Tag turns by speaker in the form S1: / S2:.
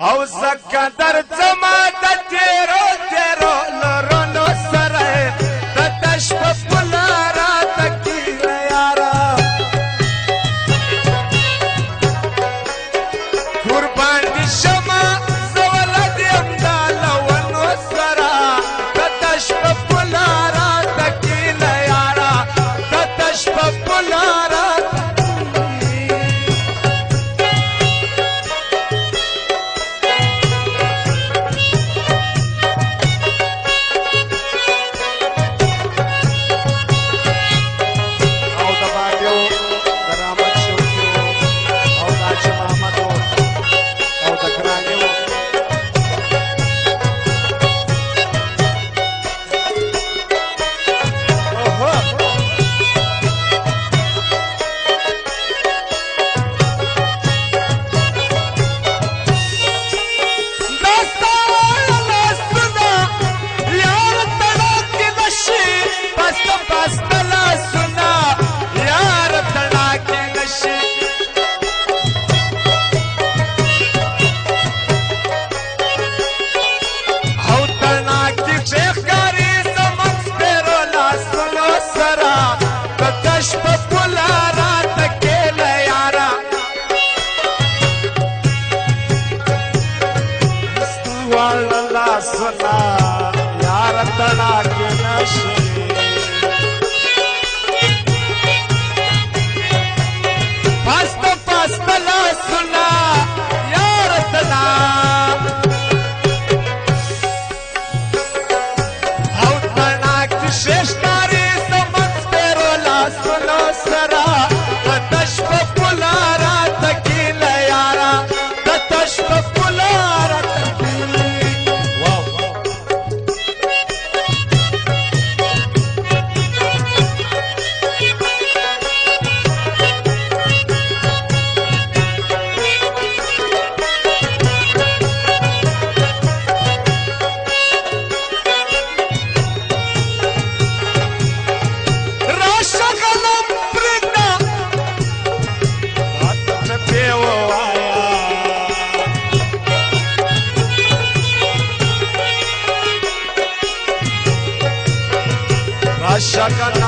S1: او زکه درځما د تیرو تیرو لرونو سره د تش په پله راته کېږه یاره قربان دې شمه زه ولد یم دا لونو سره د تش په پله راته کېږه یاره د تش په پله सुना यार तना के नशे पस्त पस्त ला सुना यार तना औ तना की शेषकारी समझ तेरो ला सुनो सरा तशप पुलारा तकील यारा तशप पुलारा Shaka